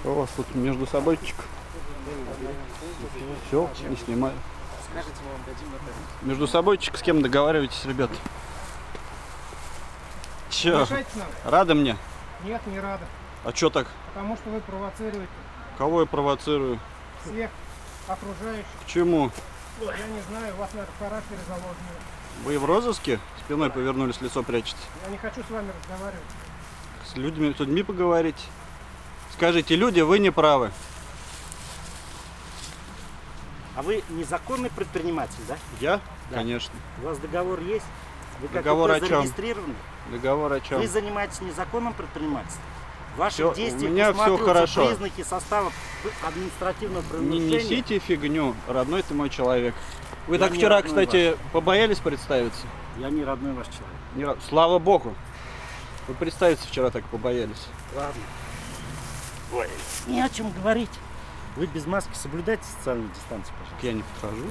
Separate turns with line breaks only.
Что у вас тут между собойчик? Все, не снимаю.
Скажите, мы вам дадим на тему.
Между собойчик с кем договариваетесь, ребят? Че?
Мешайте нам?
Рады мне?
Нет, не рада.
А чё так?
Потому что вы провоцируете
Кого я провоцирую?
всех окружающих.
К чему?
Я не знаю, у вас на характере заложено.
Вы в розыске? Спиной повернулись, лицо прячете.
Я не хочу с вами разговаривать.
С людьми поговорить. Скажите, люди, вы не правы.
А вы незаконный предприниматель, да?
Я?
Да.
Конечно.
У вас договор есть? Вы как
Договор
ИП
о чем?
зарегистрированы?
Договор о чем?
Вы занимаетесь незаконным предпринимательством? Ваши
Всё,
действия
у меня всё
усматриваются
хорошо.
признаки состава административного
Не
правонарушения.
несите фигню, родной ты мой человек. Вы
Я
так
не
вчера,
родной
кстати, побоялись представиться?
Я не родной ваш человек.
Слава богу. Вы представиться вчера так побоялись.
Ладно. Ой, не о чем говорить. Вы без маски соблюдайте социальную дистанцию, пожалуйста.
Я не подхожу.